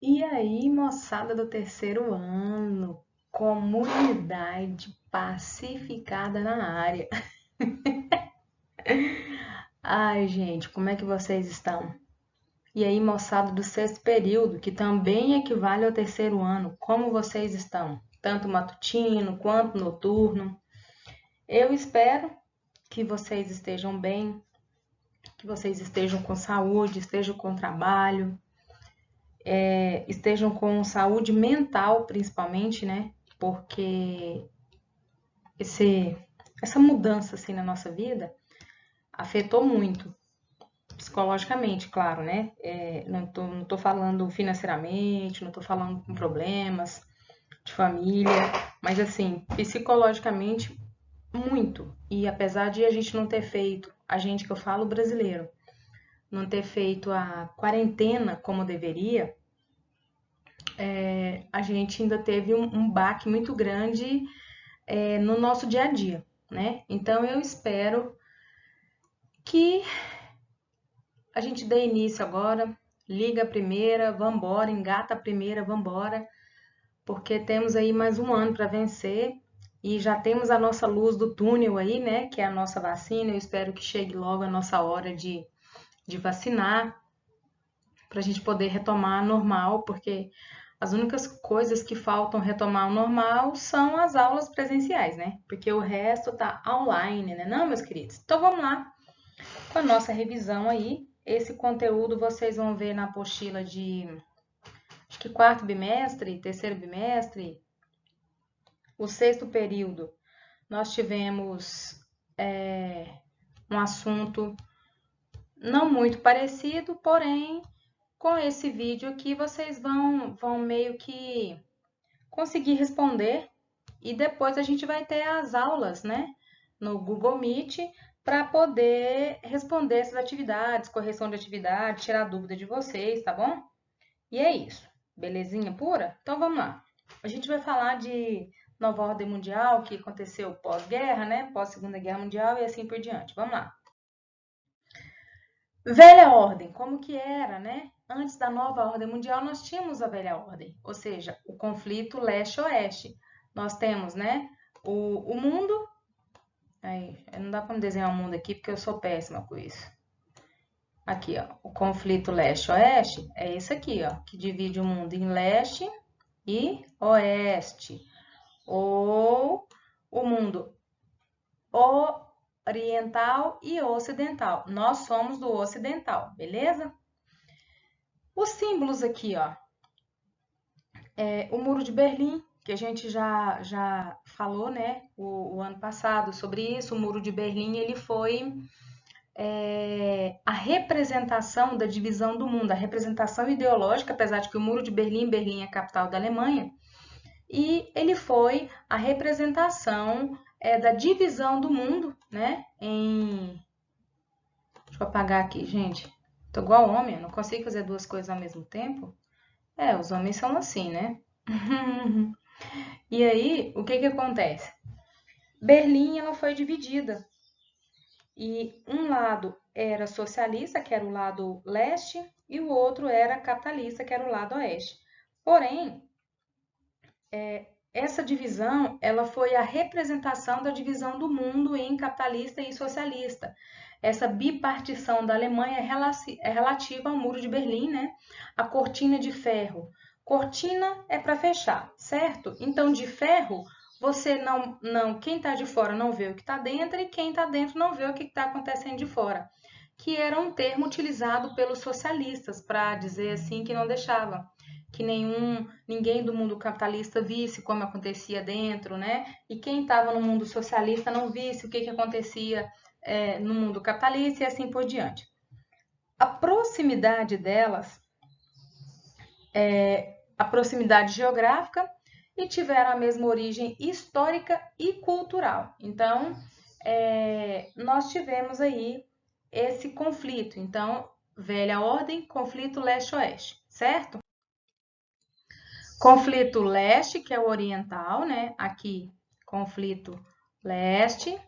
E aí, moçada do terceiro ano, comunidade pacificada na área. Ai, gente, como é que vocês estão? E aí, moçada do sexto período, que também equivale ao terceiro ano, como vocês estão? Tanto matutino quanto noturno. Eu espero que vocês estejam bem, que vocês estejam com saúde, estejam com trabalho, estejam com saúde mental, principalmente, né? Porque esse, essa mudança assim na nossa vida afetou muito psicologicamente, claro, né? Não tô falando financeiramente, não tô falando com problemas de família, mas assim, psicologicamente muito. E apesar de a gente não ter feito, a gente que eu falo brasileiro, não ter feito a quarentena como deveria, a gente ainda teve um baque muito grande no nosso dia a dia, né? Então eu espero que a gente dê início agora, liga a primeira, vambora, engata a primeira, vambora, porque temos aí mais um ano para vencer e já temos a nossa luz do túnel aí, né? Que é a nossa vacina. Eu espero que chegue logo a nossa hora de vacinar para a gente poder retomar normal, porque as únicas coisas que faltam retomar ao normal são as aulas presenciais, né? Porque o resto tá online, né? Não, meus queridos? Então vamos lá com a nossa revisão aí. Esse conteúdo vocês vão ver na apostila de, acho que quarto bimestre, terceiro bimestre, o sexto período. Nós tivemos um assunto não muito parecido, porém, com esse vídeo aqui vocês vão meio que conseguir responder e depois a gente vai ter as aulas, né, no Google Meet para poder responder essas atividades, correção de atividade, tirar dúvida de vocês, tá bom? E é isso. Belezinha pura? Então vamos lá. A gente vai falar de nova ordem mundial que aconteceu pós-guerra, né? Pós-segunda guerra mundial e assim por diante. Vamos lá. Velha ordem, como que era, né? Antes da nova ordem mundial, nós tínhamos a velha ordem, ou seja, o conflito leste-oeste. Nós temos, né, o mundo. Aí, não dá para desenhar o mundo aqui porque eu sou péssima com isso. Aqui, ó, o conflito leste-oeste é esse aqui, ó, que divide o mundo em leste e oeste, ou o mundo oriental e ocidental. Nós somos do ocidental, beleza? Os símbolos aqui, ó, o Muro de Berlim, que a gente já falou, né, o ano passado sobre isso. O Muro de Berlim, ele foi a representação da divisão do mundo, a representação ideológica, apesar de que o Muro de Berlim, Berlim é a capital da Alemanha, e ele foi a representação da divisão do mundo, né? Deixa eu apagar aqui, gente. Tô igual homem, não consigo fazer duas coisas ao mesmo tempo. Os homens são assim, né? E aí, o que que acontece? Berlim, ela foi dividida. E um lado era socialista, que era o lado leste, e o outro era capitalista, que era o lado oeste. Porém, essa divisão, ela foi a representação da divisão do mundo em capitalista e socialista. Essa bipartição da Alemanha é relativa ao Muro de Berlim, né? A cortina de ferro. Cortina é para fechar, certo? Então, de ferro, você quem está de fora não vê o que está dentro e quem está dentro não vê o que está acontecendo de fora. Que era um termo utilizado pelos socialistas para dizer assim que não deixava que ninguém do mundo capitalista visse como acontecia dentro, né? E quem estava no mundo socialista não visse o que acontecia no mundo capitalista e assim por diante. A proximidade delas, a proximidade geográfica, e tiveram a mesma origem histórica e cultural. Então, nós tivemos aí esse conflito. Então, velha ordem, conflito leste-oeste, certo? Conflito leste, que é o oriental, né? Aqui, conflito leste.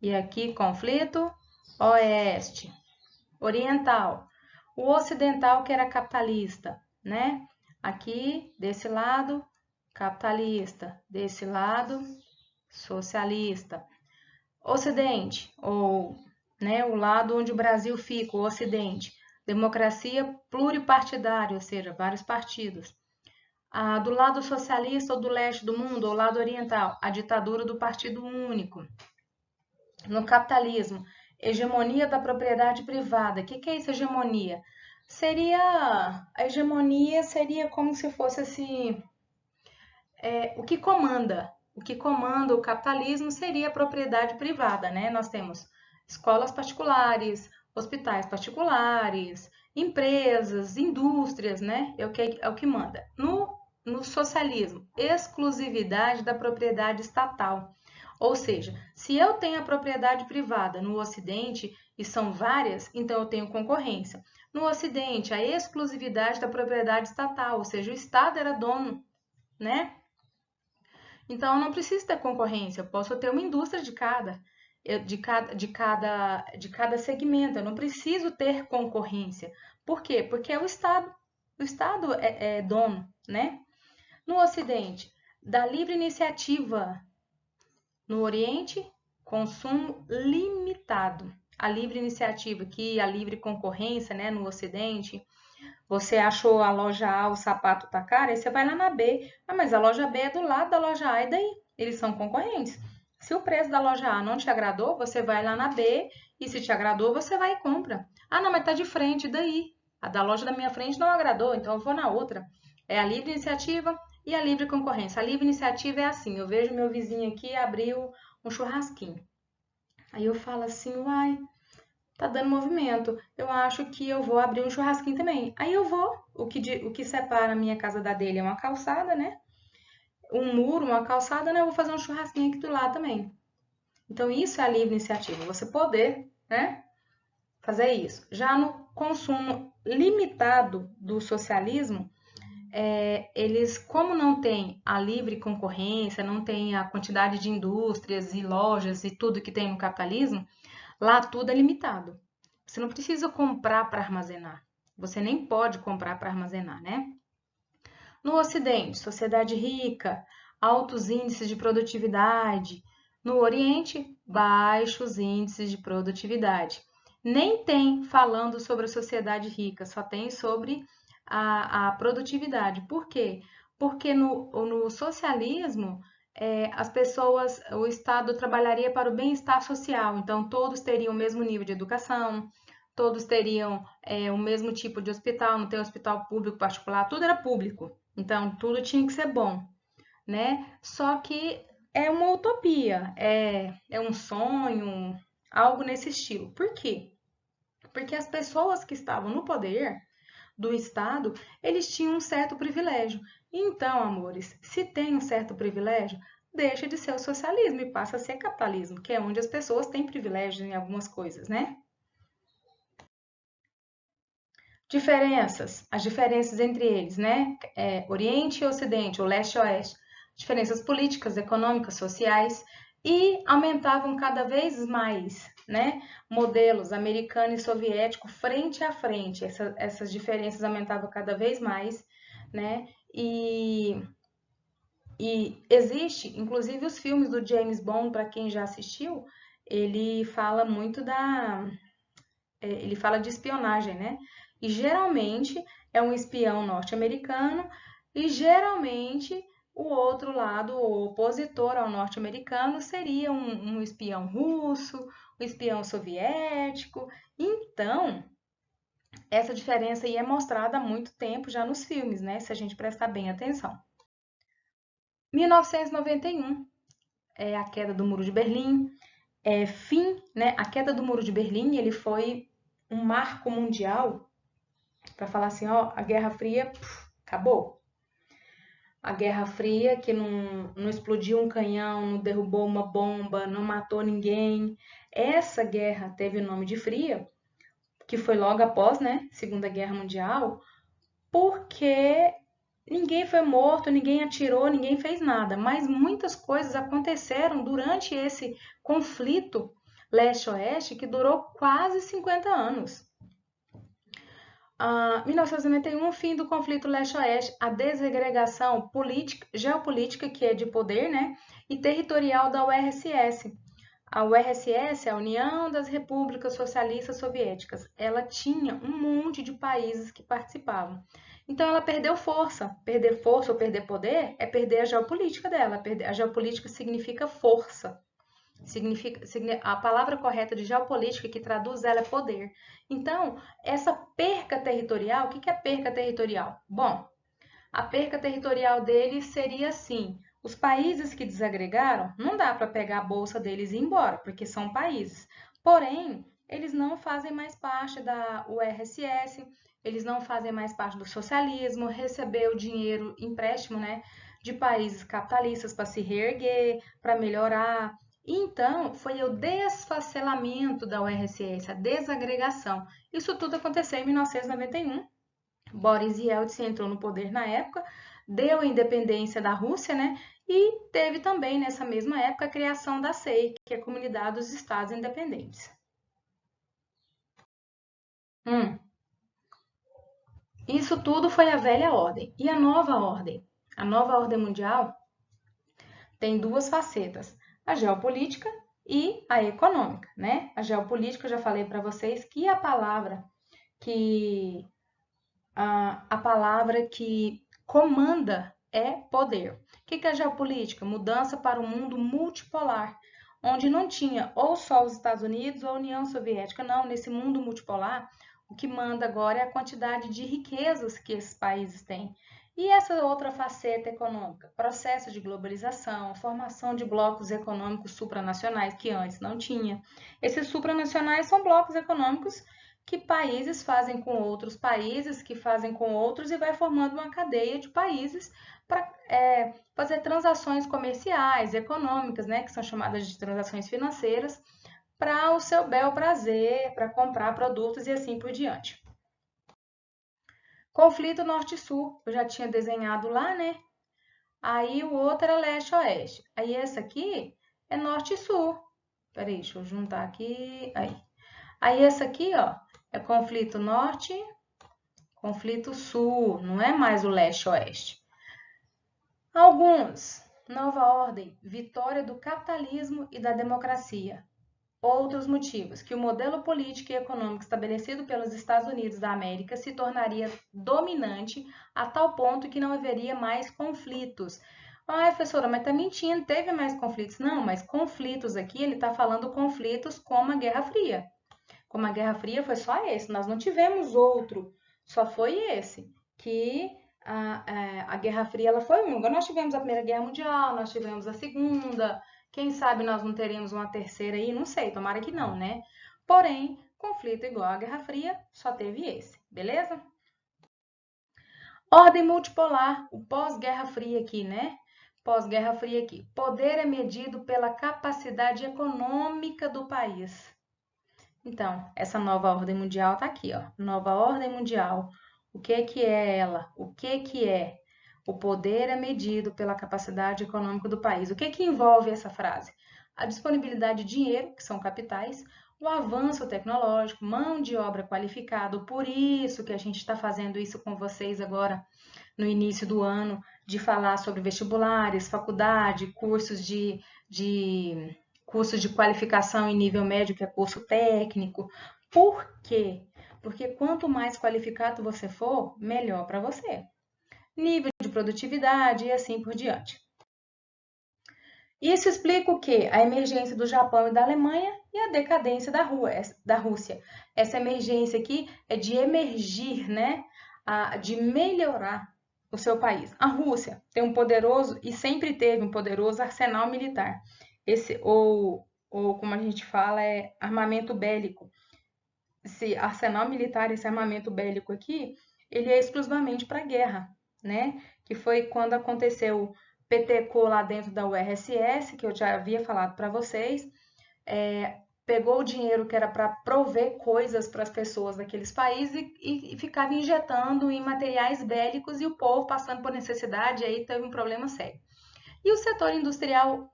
E aqui, conflito oeste. Oriental. O ocidental, que era capitalista, né? Aqui, desse lado, capitalista, desse lado, socialista. Ocidente, ou né, o lado onde o Brasil fica, o Ocidente, democracia pluripartidária, ou seja, vários partidos. Do lado socialista ou do leste do mundo, ou lado oriental, a ditadura do partido único. No capitalismo, hegemonia da propriedade privada. O que é isso, hegemonia? A hegemonia seria como se fosse assim, o que comanda. O que comanda o capitalismo seria a propriedade privada, né? Nós temos escolas particulares, hospitais particulares, empresas, indústrias, né? É o que manda. No socialismo, exclusividade da propriedade estatal. Ou seja, se eu tenho a propriedade privada no Ocidente, e são várias, então eu tenho concorrência. No Ocidente, a exclusividade da propriedade estatal, ou seja, o Estado era dono, né? Então, eu não preciso ter concorrência, eu posso ter uma indústria de cada segmento, eu não preciso ter concorrência. Por quê? Porque é o Estado é dono, né? No Ocidente, da livre iniciativa. No Oriente, consumo limitado. A livre iniciativa, que a livre concorrência, né, no Ocidente, você achou a loja A, o sapato tá caro, aí você vai lá na B. Mas a loja B é do lado da loja A, e daí? Eles são concorrentes. Se o preço da loja A não te agradou, você vai lá na B, e se te agradou, você vai e compra. Não, mas tá de frente, e daí? A da loja da minha frente não agradou, então eu vou na outra. É a livre iniciativa e a livre concorrência. A livre iniciativa é assim, eu vejo meu vizinho aqui abriu um churrasquinho. Aí eu falo assim, uai, tá dando movimento. Eu acho que eu vou abrir um churrasquinho também. Aí eu vou. O que separa a minha casa da dele é uma calçada, né? Um muro, uma calçada, né? Eu vou fazer um churrasquinho aqui do lado também. Então, isso é a livre iniciativa. Você poder, né? Fazer isso. Já no consumo limitado do socialismo, eles, como não tem a livre concorrência, não tem a quantidade de indústrias e lojas e tudo que tem no capitalismo, lá tudo é limitado. Você não precisa comprar para armazenar. Você nem pode comprar para armazenar, né? No Ocidente, sociedade rica, altos índices de produtividade. No Oriente, baixos índices de produtividade. Nem tem falando sobre a sociedade rica, só tem sobre a produtividade. Por quê? Porque no socialismo, as pessoas, o Estado trabalharia para o bem-estar social, então todos teriam o mesmo nível de educação, todos teriam o mesmo tipo de hospital, não tem hospital público, particular, tudo era público, então tudo tinha que ser bom, né? Só que é uma utopia, é um sonho, algo nesse estilo. Por quê? Porque as pessoas que estavam no poder do Estado, eles tinham um certo privilégio. Então, amores, se tem um certo privilégio, deixa de ser o socialismo e passa a ser capitalismo, que é onde as pessoas têm privilégio em algumas coisas, né? As diferenças entre eles, né? Oriente e Ocidente, ou Leste e Oeste. Diferenças políticas, econômicas, sociais e aumentavam cada vez mais, né? Modelos americano e soviético frente a frente. Essas diferenças aumentavam cada vez mais, né? E existe, inclusive os filmes do James Bond, para quem já assistiu, ele fala muito ele fala de espionagem, né? E geralmente é um espião norte-americano e geralmente o outro lado, o opositor ao norte-americano, seria um espião russo, um espião soviético. Então, essa diferença aí é mostrada há muito tempo já nos filmes, né? Se a gente prestar bem atenção. 1991 é a queda do Muro de Berlim, né? A queda do Muro de Berlim, ele foi um marco mundial para falar assim, ó, a Guerra Fria acabou. A Guerra Fria, que não explodiu um canhão, não derrubou uma bomba, não matou ninguém. Essa guerra teve o nome de Fria, que foi logo após, né, Segunda Guerra Mundial, porque ninguém foi morto, ninguém atirou, ninguém fez nada. Mas muitas coisas aconteceram durante esse conflito leste-oeste que durou quase 50 anos. 1991, fim do conflito leste-oeste, a desagregação política, geopolítica, que é de poder, né, e territorial da URSS. A URSS, a União das Repúblicas Socialistas Soviéticas, ela tinha um monte de países que participavam. Então, ela perdeu força. Perder força ou perder poder é perder a geopolítica dela. A geopolítica significa força. A palavra correta de geopolítica que traduz ela é poder. Então, essa perca territorial, o que é perca territorial? Bom, a perca territorial deles seria assim: os países que desagregaram, não dá para pegar a bolsa deles e ir embora, porque são países. Porém, eles não fazem mais parte da URSS, eles não fazem mais parte do socialismo, recebeu dinheiro, empréstimo, né, de países capitalistas para se reerguer, para melhorar. Então, foi o desfacelamento da URSS, a desagregação. Isso tudo aconteceu em 1991. Boris Yeltsin entrou no poder na época, deu a independência da Rússia, né? E teve também, nessa mesma época, a criação da CEI, que é a Comunidade dos Estados Independentes. Isso tudo foi a velha ordem. E a nova ordem? A nova ordem mundial tem duas facetas, a geopolítica e a econômica, né? A geopolítica, eu já falei para vocês que a palavra que comanda é poder. O que é a geopolítica? Mudança para um mundo multipolar, onde não tinha ou só os Estados Unidos ou a União Soviética. Não, nesse mundo multipolar, o que manda agora é a quantidade de riquezas que esses países têm. E essa outra faceta econômica, processo de globalização, formação de blocos econômicos supranacionais que antes não tinha. Esses supranacionais são blocos econômicos que países fazem com outros países, que fazem com outros e vai formando uma cadeia de países para fazer transações comerciais, econômicas, né, que são chamadas de transações financeiras, para o seu bel prazer, para comprar produtos e assim por diante. Conflito Norte-Sul, eu já tinha desenhado lá, né? Aí o outro era Leste-Oeste. Aí esse aqui é Norte-Sul. Peraí, deixa eu juntar aqui. Aí esse aqui, ó, é conflito Norte, conflito Sul, não é mais o Leste-Oeste. Alguns, nova ordem, vitória do capitalismo e da democracia. Outros motivos, que o modelo político e econômico estabelecido pelos Estados Unidos da América se tornaria dominante a tal ponto que não haveria mais conflitos. Ah, professora, mas tá mentindo, teve mais conflitos. Não, mas conflitos aqui, ele está falando conflitos como a Guerra Fria. Como a Guerra Fria foi só esse, nós não tivemos outro, só foi esse, que a Guerra Fria ela foi única. Nós tivemos a Primeira Guerra Mundial, nós tivemos a Segunda, quem sabe nós não teremos uma terceira aí, não sei, tomara que não, né? Porém, conflito igual à Guerra Fria, só teve esse, beleza? Ordem multipolar, o pós-Guerra Fria aqui, né? Pós-Guerra Fria aqui. Poder é medido pela capacidade econômica do país. Então, essa nova ordem mundial está aqui, ó. Nova ordem mundial. O que é ela? O que é? O poder é medido pela capacidade econômica do país. O que envolve essa frase? A disponibilidade de dinheiro, que são capitais, o avanço tecnológico, mão de obra qualificada. Por isso que a gente está fazendo isso com vocês agora no início do ano, de falar sobre vestibulares, faculdade, cursos de qualificação em nível médio, que é curso técnico. Por quê? Porque quanto mais qualificado você for, melhor para você. Nível de produtividade e assim por diante. Isso explica o quê? A emergência do Japão e da Alemanha e a decadência da Rússia. Essa emergência aqui é de emergir, né? De melhorar o seu país. A Rússia tem um poderoso e sempre teve um poderoso arsenal militar. Ou como a gente fala, é armamento bélico. Esse arsenal militar, esse armamento bélico aqui, ele é exclusivamente para guerra, né? Que foi quando aconteceu petecou lá dentro da URSS, que eu já havia falado para vocês, pegou o dinheiro que era para prover coisas para as pessoas daqueles países e ficava injetando em materiais bélicos e o povo passando por necessidade, e aí teve um problema sério. E o setor industrial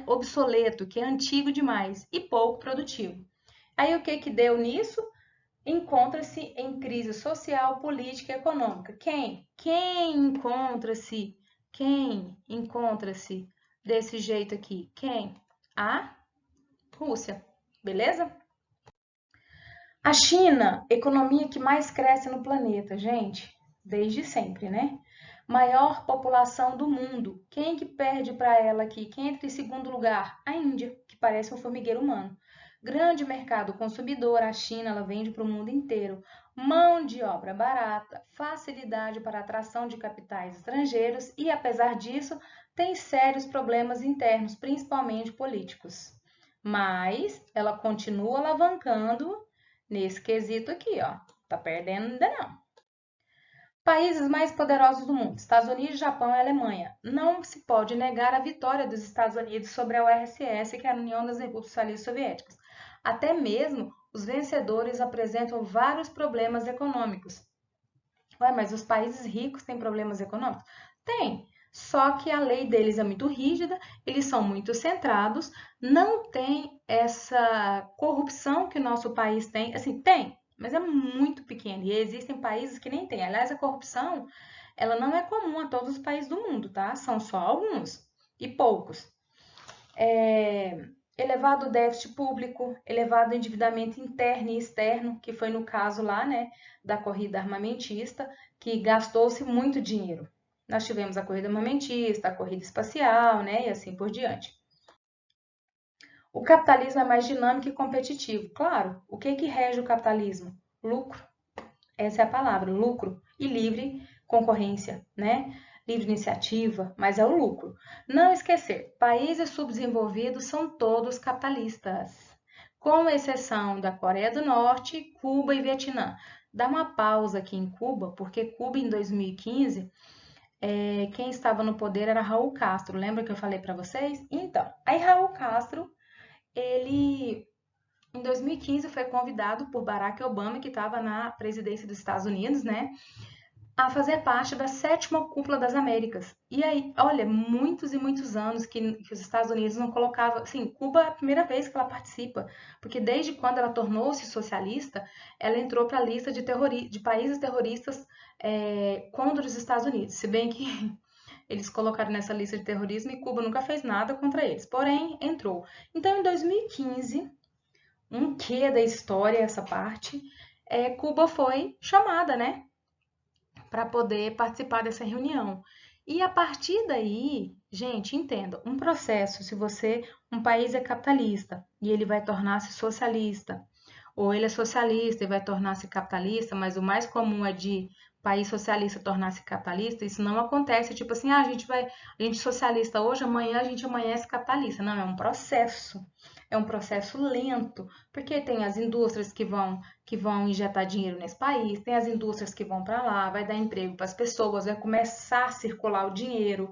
obsoleto, que é antigo demais e pouco produtivo. Aí o que deu nisso? encontra-se em crise social, política e econômica. Quem? Quem encontra-se desse jeito aqui? Quem? A Rússia, beleza? A China, economia que mais cresce no planeta, gente, desde sempre, né? Maior população do mundo. Quem que perde para ela aqui? Quem entra em segundo lugar? A Índia, que parece um formigueiro humano. Grande mercado consumidor, a China, ela vende para o mundo inteiro. Mão de obra barata, facilidade para atração de capitais estrangeiros e, apesar disso, tem sérios problemas internos, principalmente políticos. Mas ela continua alavancando nesse quesito aqui, ó. Tá perdendo ainda não. Países mais poderosos do mundo: Estados Unidos, Japão e Alemanha. Não se pode negar a vitória dos Estados Unidos sobre a URSS, que era a União das Repúblicas Socialistas Soviéticas. Até mesmo os vencedores apresentam vários problemas econômicos. Ué, mas os países ricos têm problemas econômicos? Tem. Só que a lei deles é muito rígida, eles são muito centrados, não tem essa corrupção que o nosso país tem. Assim, tem, mas é muito pequeno. E existem países que nem tem. Aliás, a corrupção, ela não é comum a todos os países do mundo, tá? São só alguns e poucos. Elevado déficit público, elevado endividamento interno e externo, que foi no caso lá, né, da corrida armamentista, que gastou-se muito dinheiro. Nós tivemos a corrida armamentista, a corrida espacial, né, e assim por diante. O capitalismo é mais dinâmico e competitivo. Claro, o que rege o capitalismo? Lucro. Essa é a palavra, lucro e livre concorrência, né? Livre iniciativa, mas é o lucro. Não esquecer, países subdesenvolvidos são todos capitalistas, com exceção da Coreia do Norte, Cuba e Vietnã. Dá uma pausa aqui em Cuba, porque Cuba em 2015, quem estava no poder era Raul Castro. Lembra que eu falei para vocês? Então, aí Raul Castro, ele em 2015 foi convidado por Barack Obama, que estava na presidência dos Estados Unidos, né, a fazer parte da 7ª Cúpula das Américas. E aí, olha, muitos e muitos anos que os Estados Unidos não colocavam... Assim, Cuba é a primeira vez que ela participa, porque desde quando ela tornou-se socialista, ela entrou para a lista de países terroristas contra os Estados Unidos. Se bem que eles colocaram nessa lista de terrorismo e Cuba nunca fez nada contra eles. Porém, entrou. Então, em 2015... um quê da história essa parte, Cuba foi chamada, né, para poder participar dessa reunião. E a partir daí, gente, entenda, um processo, se um país é capitalista e ele vai tornar-se socialista, ou ele é socialista e vai tornar-se capitalista, mas o mais comum é de país socialista tornar-se capitalista, isso não acontece, tipo assim, a gente socialista hoje, amanhã a gente amanhece capitalista. Não, é um processo. É um processo lento, porque tem as indústrias que vão injetar dinheiro nesse país, tem as indústrias que vão para lá, vai dar emprego para as pessoas, vai começar a circular o dinheiro,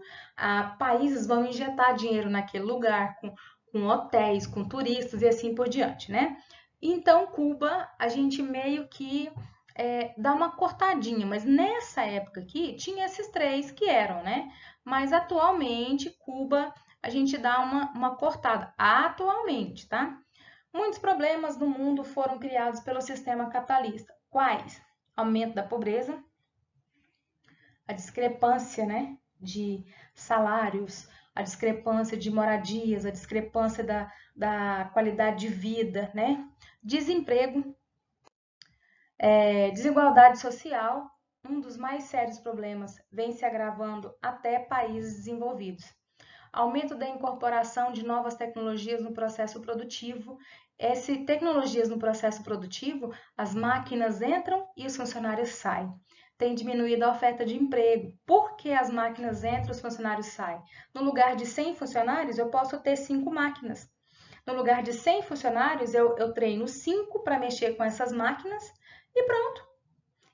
países vão injetar dinheiro naquele lugar, com hotéis, com turistas e assim por diante, né? Então, Cuba, a gente meio que dá uma cortadinha, mas nessa época aqui tinha esses três que eram, né? Mas atualmente, Cuba, a gente dá uma cortada, atualmente, tá? Muitos problemas no mundo foram criados pelo sistema capitalista. Quais? Aumento da pobreza, a discrepância, né, de salários, a discrepância de moradias, a discrepância da qualidade de vida, né? Desemprego, desigualdade social, um dos mais sérios problemas, vem se agravando até países desenvolvidos. Aumento da incorporação de novas tecnologias no processo produtivo. Tecnologias no processo produtivo, as máquinas entram e os funcionários saem. Tem diminuído a oferta de emprego. Por que as máquinas entram e os funcionários saem? No lugar de 100 funcionários, eu posso ter 5 máquinas. No lugar de 100 funcionários, eu treino 5 para mexer com essas máquinas e pronto.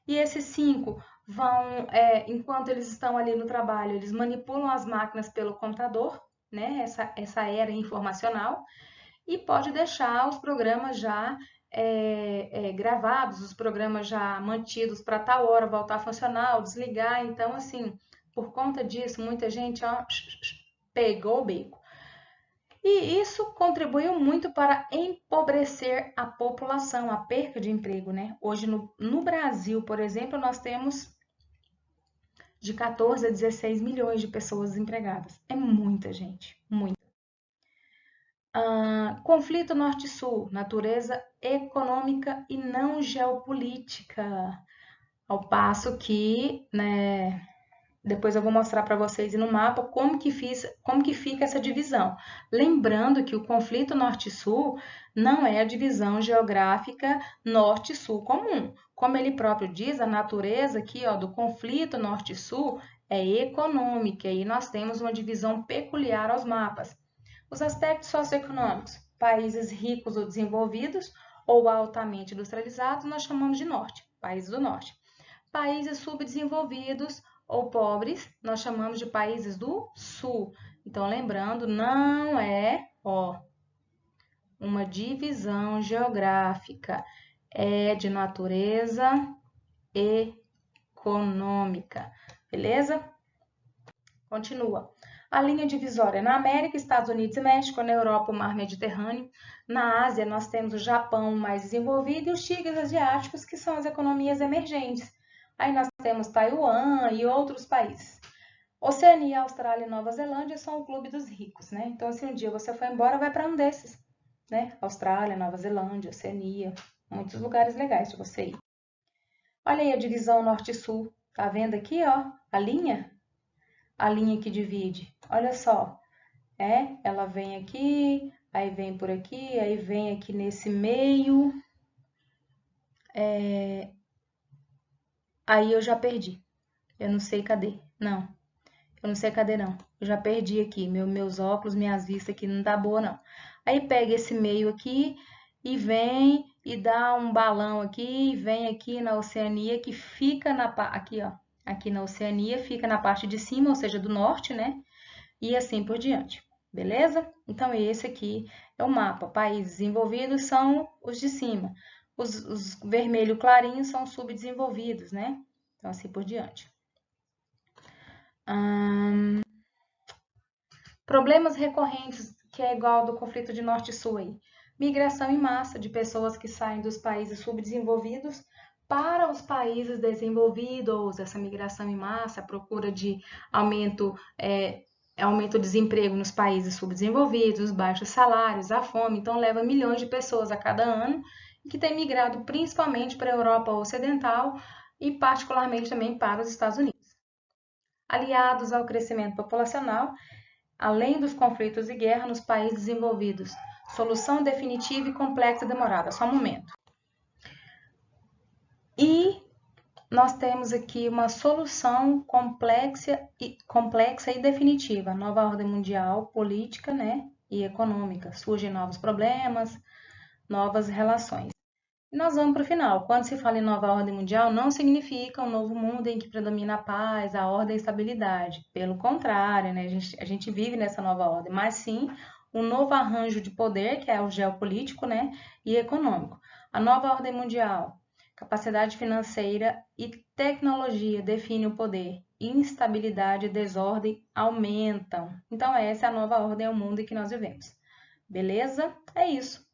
E esses 5 vão, enquanto eles estão ali no trabalho, eles manipulam as máquinas pelo computador, né? Essa era informacional, e pode deixar os programas já gravados, os programas já mantidos para tal hora voltar a funcionar, ou desligar. Então, assim, por conta disso, muita gente pegou o beco. E isso contribuiu muito para empobrecer a população, a perca de emprego, né? Hoje no Brasil, por exemplo, nós temos de 14 a 16 milhões de pessoas desempregadas. É muita gente, muita. Conflito Norte-Sul, natureza econômica e não geopolítica. Ao passo que, né, depois eu vou mostrar para vocês no mapa como que fica essa divisão. Lembrando que o conflito Norte-Sul não é a divisão geográfica Norte-Sul comum. Como ele próprio diz, a natureza aqui, ó, do conflito Norte-Sul é econômica e nós temos uma divisão peculiar aos mapas. Os aspectos socioeconômicos, países ricos ou desenvolvidos ou altamente industrializados, nós chamamos de norte, países do norte. Países subdesenvolvidos ou pobres, nós chamamos de países do sul. Então, lembrando, não é, ó, uma divisão geográfica, é de natureza econômica, beleza? Continua. A linha divisória na América, Estados Unidos e México, na Europa, o Mar Mediterrâneo. Na Ásia, nós temos o Japão mais desenvolvido e os tigres asiáticos, que são as economias emergentes. Aí nós temos Taiwan e outros países. Oceania, Austrália e Nova Zelândia são o clube dos ricos, né? Então, se um dia você for embora, vai para um desses, né? Austrália, Nova Zelândia, Oceania, muitos lugares legais de você ir. Olha aí a divisão norte-sul, tá vendo aqui, ó, a linha? A linha que divide, olha só, ela vem aqui, aí vem por aqui, aí vem aqui nesse meio, aí eu já perdi, eu não sei cadê, não, eu não sei cadê não, eu já perdi aqui, meus óculos, minhas vistas aqui não tá boa não. Aí pega esse meio aqui e vem e dá um balão aqui, e vem aqui na Oceania que fica aqui ó, aqui na Oceania fica na parte de cima, ou seja, do norte, né? E assim por diante, beleza? Então, esse aqui é o mapa. Países desenvolvidos são os de cima. Os vermelho clarinhos são subdesenvolvidos, né? Então, assim por diante. Problemas recorrentes, que é igual ao do conflito de Norte e Sul aí. Migração em massa de pessoas que saem dos países subdesenvolvidos para os países desenvolvidos. Essa migração em massa, a procura de aumento do desemprego nos países subdesenvolvidos, os baixos salários, a fome. Então, leva milhões de pessoas a cada ano que têm migrado principalmente para a Europa Ocidental e particularmente também para os Estados Unidos. Aliados ao crescimento populacional, além dos conflitos e guerra nos países desenvolvidos. Solução definitiva e complexa e demorada. Só um momento. E nós temos aqui uma solução complexa e definitiva. Nova ordem mundial, política, né, e econômica. Surgem novos problemas, novas relações. E nós vamos para o final. Quando se fala em nova ordem mundial, não significa um novo mundo em que predomina a paz, a ordem e a estabilidade. Pelo contrário, né, a gente vive nessa nova ordem, mas sim um novo arranjo de poder, que é o geopolítico, né, e econômico. A nova ordem mundial, capacidade financeira e tecnologia definem o poder. Instabilidade e desordem aumentam. Então, essa é a nova ordem ao mundo em que nós vivemos. Beleza? É isso.